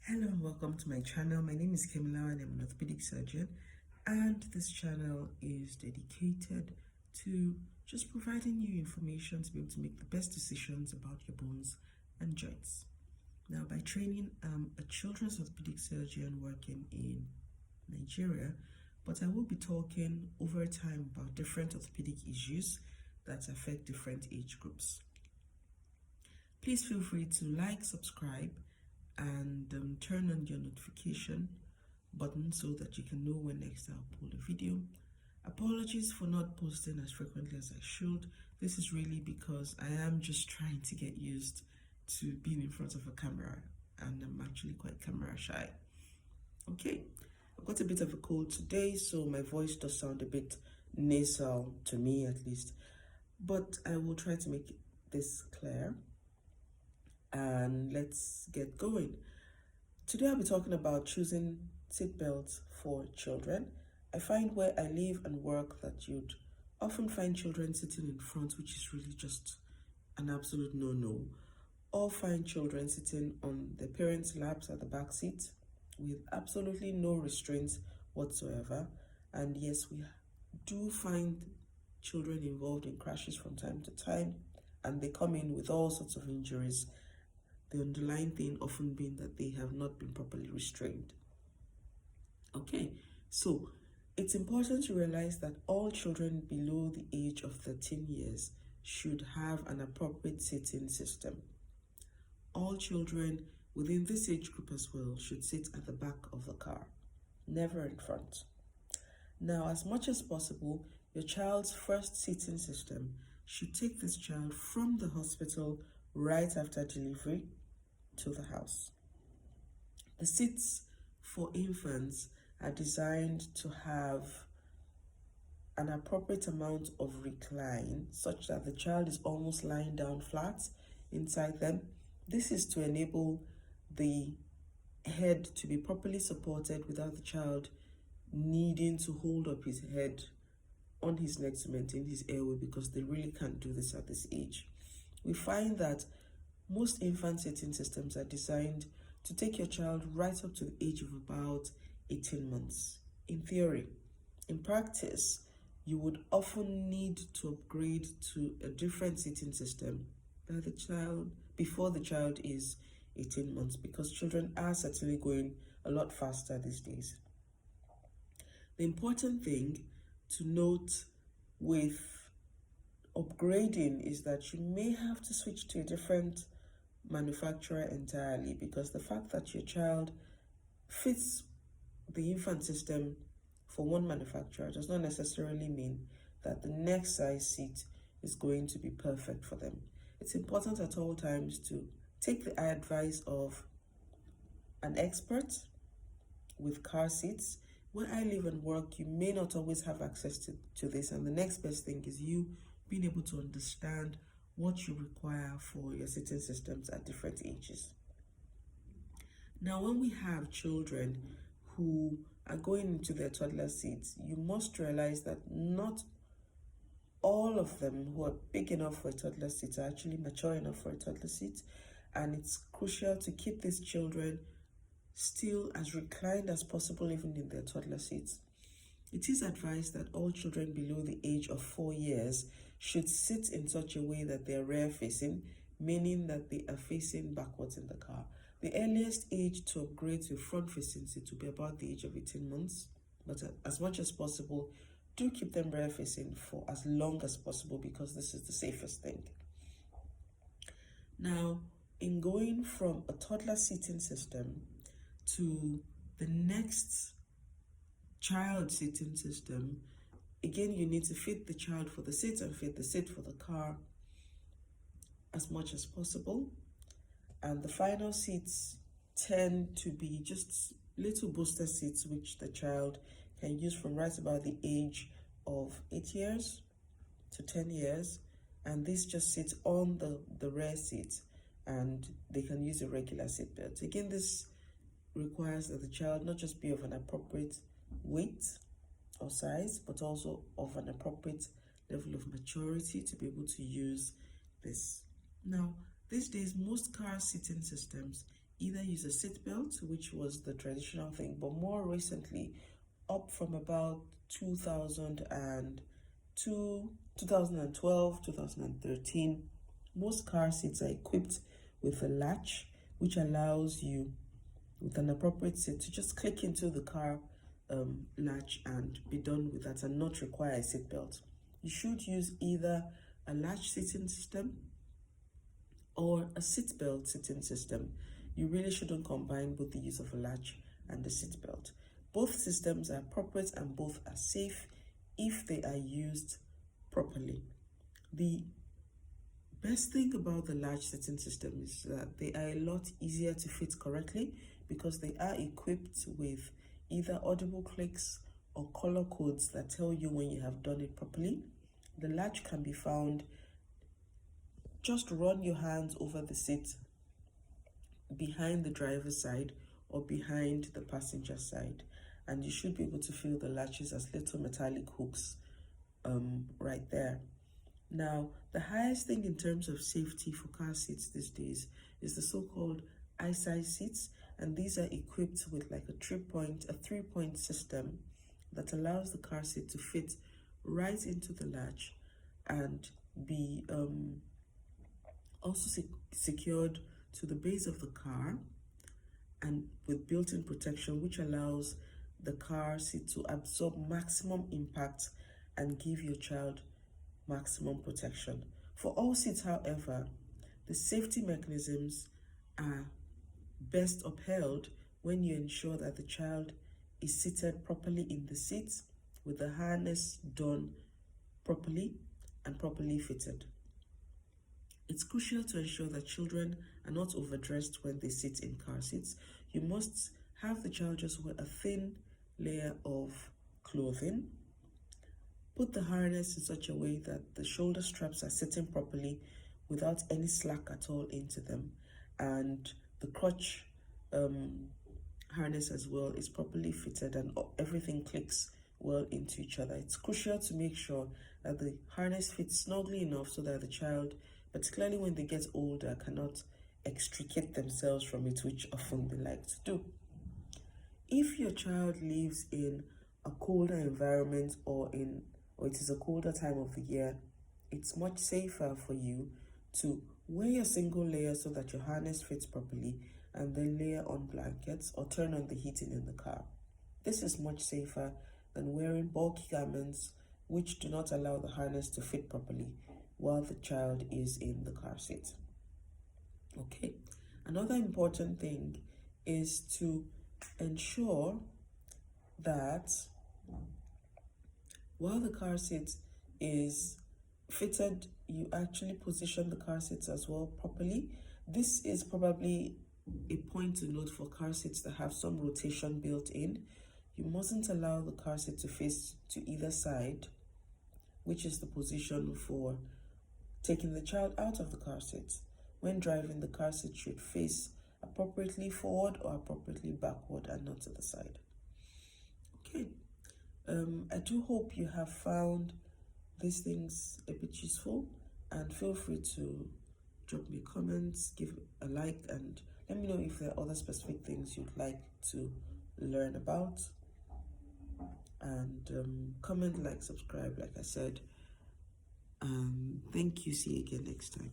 Hello and welcome to my channel. My name is Kemila and I'm an orthopedic surgeon, and this channel is dedicated to just providing you information to be able to make the best decisions about your bones and joints. Now, by training, I'm a children's orthopedic surgeon working in Nigeria, but I will be talking over time about different orthopedic issues that affect different age groups. Please feel free to like, subscribe, and turn on your notification button so that you can know when next I'll upload a video. Apologies for not posting as frequently as I should. This is really because I am just trying to get used to being in front of a camera, and I'm actually quite camera shy. Okay, I've got a bit of a cold today, so my voice does sound a bit nasal, to me at least, but I will try to make this clear. And let's get going. Today I'll be talking about choosing seatbelts for children. I find where I live and work that you'd often find children sitting in front, which is really just an absolute no-no, or find children sitting on their parents' laps at the back seat with absolutely no restraints whatsoever. And yes, we do find children involved in crashes from time to time, and they come in with all sorts of injuries, the underlying thing often being that they have not been properly restrained. Okay, so it's important to realize that all children below the age of 13 years should have an appropriate sitting system. All children within this age group as well should sit at the back of the car, never in front. Now, as much as possible, your child's first sitting system should take this child from the hospital right after delivery to the house. The seats for infants are designed to have an appropriate amount of recline such that the child is almost lying down flat inside them. This is to enable the head to be properly supported without the child needing to hold up his head on his neck to maintain his airway, because they really can't do this at this age. We find that most infant sitting systems are designed to take your child right up to the age of about 18 months. In theory, in practice, you would often need to upgrade to a different sitting system before the child is 18 months, because children are certainly going a lot faster these days. The important thing to note with upgrading is that you may have to switch to a different manufacturer entirely, because the fact that your child fits the infant system for one manufacturer does not necessarily mean that the next size seat is going to be perfect for them. It's important at all times to take the advice of an expert with car seats. Where I live and work, you may not always have access to this, and the next best thing is you being able to understand what you require for your sitting systems at different ages. Now, when we have children who are going into their toddler seats, you must realize that not all of them who are big enough for a toddler seat are actually mature enough for a toddler seat, and it's crucial to keep these children still as reclined as possible even in their toddler seats. It is advised that all children below the age of 4 years should sit in such a way that they are rear facing, meaning that they are facing backwards in the car. The earliest age to upgrade to a front facing seat will be about the age of 18 months, but as much as possible, do keep them rear facing for as long as possible, because this is the safest thing. Now, in going from a toddler seating system to the next child sitting system, again, you need to fit the child for the seat and fit the seat for the car as much as possible. And the final seats tend to be just little booster seats, which the child can use from right about the age of 8 years to 10 years. And this just sits on the rear seat, and they can use a regular seat belt. Again, this requires that the child not just be of an appropriate weight or size, but also of an appropriate level of maturity to be able to use this. Now, these days, most car seating systems either use a seat belt, which was the traditional thing, but more recently, up from about 2002, 2012, 2013, most car seats are equipped with a latch, which allows you, with an appropriate seat, to just click into the car latch and be done with that and not require a seat belt. You should use either a latch seating system or a seat belt seating system. You really shouldn't combine both the use of a latch and the seat belt. Both systems are appropriate and both are safe if they are used properly. The best thing about the latch seating system is that they are a lot easier to fit correctly because they are equipped with either audible clicks or color codes that tell you when you have done it properly. The latch can be found, just run your hands over the seat behind the driver's side or behind the passenger side, and you should be able to feel the latches as little metallic hooks right there. Now, the highest thing in terms of safety for car seats these days is the so-called I-Size seats, and these are equipped with like a three-point system that allows the car seat to fit right into the latch and be also secured to the base of the car, and with built-in protection, which allows the car seat to absorb maximum impact and give your child maximum protection. For all seats, however, the safety mechanisms are best upheld when you ensure that the child is seated properly in the seat with the harness done properly and properly fitted. It's crucial to ensure that children are not overdressed when they sit in car seats. You must have the child just wear a thin layer of clothing. Put the harness in such a way that the shoulder straps are sitting properly without any slack at all into them, and the crotch harness as well is properly fitted and everything clicks well into each other. It's crucial to make sure that the harness fits snugly enough so that the child, particularly when they get older, cannot extricate themselves from it, which often they like to do. If your child lives in a colder environment or it is a colder time of the year, it's much safer for you to wear a single layer so that your harness fits properly, and then layer on blankets or turn on the heating in the car. This is much safer than wearing bulky garments which do not allow the harness to fit properly while the child is in the car seat. Okay, another important thing is to ensure that while the car seat is fitted, you actually position the car seats as well properly. This is probably a point to note for car seats that have some rotation built in. You mustn't allow the car seat to face to either side, which is the position for taking the child out of the car seat. When driving, the car seat should face appropriately forward or appropriately backward and not to the side. Okay, I do hope you have found these things a bit useful, and feel free to drop me comments, give a like, and let me know if there are other specific things you'd like to learn about. And comment, like, subscribe, like I said. Thank you. See you again next time.